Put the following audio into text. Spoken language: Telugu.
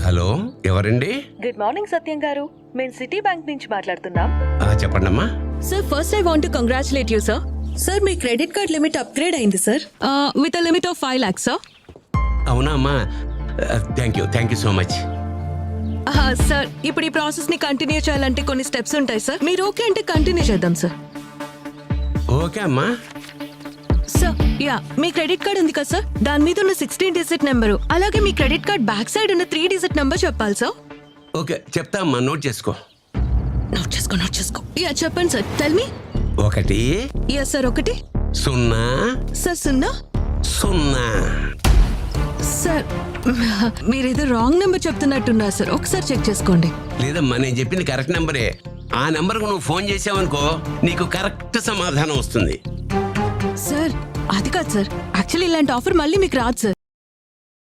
హలో, ఎవరండి? గుడ్ మార్నింగ్ సత్యం గారు, మేము సిటీ బ్యాంక్ నుంచి మాట్లాడుతున్నాం. చెప్పండమ్మా. Sir, first I want to congratulate you sir. Sir, మీ క్రెడిట్ కార్డ్ లిమిట్ అప్గ్రేడ్ అయింది sir, with a limit of 5 lakhs sir. అవునా అమ్మా? Thank you so much. Sir, ఇప్పుడు ఈ ప్రాసెస్ ని కంటిన్యూ చేయాలంటే కొన్ని స్టెప్స్ ఉంటాయి సార్. మీరు ఓకే అంటే కంటిన్యూ చేద్దాం సార్. ఓకే అమ్మా. సార్, మీ క్రెడిట్ కార్డ్ ఉంది కదా సార్, దాని మీద ఉన్న 16 digit నెంబరు, అలాగే మీ క్రెడిట్ కార్డ్ బ్యాక్ సైడ్ ఉన్న 3 digit నెంబర్ చెప్పాలి సార్. ఓకే, చెప్తా అమ్మా, నోట్ చేసుకో. నోట్ చేసుకో. చెప్పండి sir, tell me. 1 sir, 1 0 sir 0 0. Sir, మీరేదో రాంగ్ నెంబర్ చెప్తున్నట్టున్నారు సార్, ఒకసారి చెక్ చేసుకోండి. లేదమ్మా, నేను చెప్పింది కరెక్ట్ నెంబరే. ఆ నెంబర్కు నువ్వు ఫోన్ చేసావనుకో, నీకు కరెక్ట్ సమాధానం వస్తుంది. సార్, అది కాదు సార్, యాక్చువల్లీ ఇలాంటి ఆఫర్ మళ్ళీ మీకు రాదు సార్.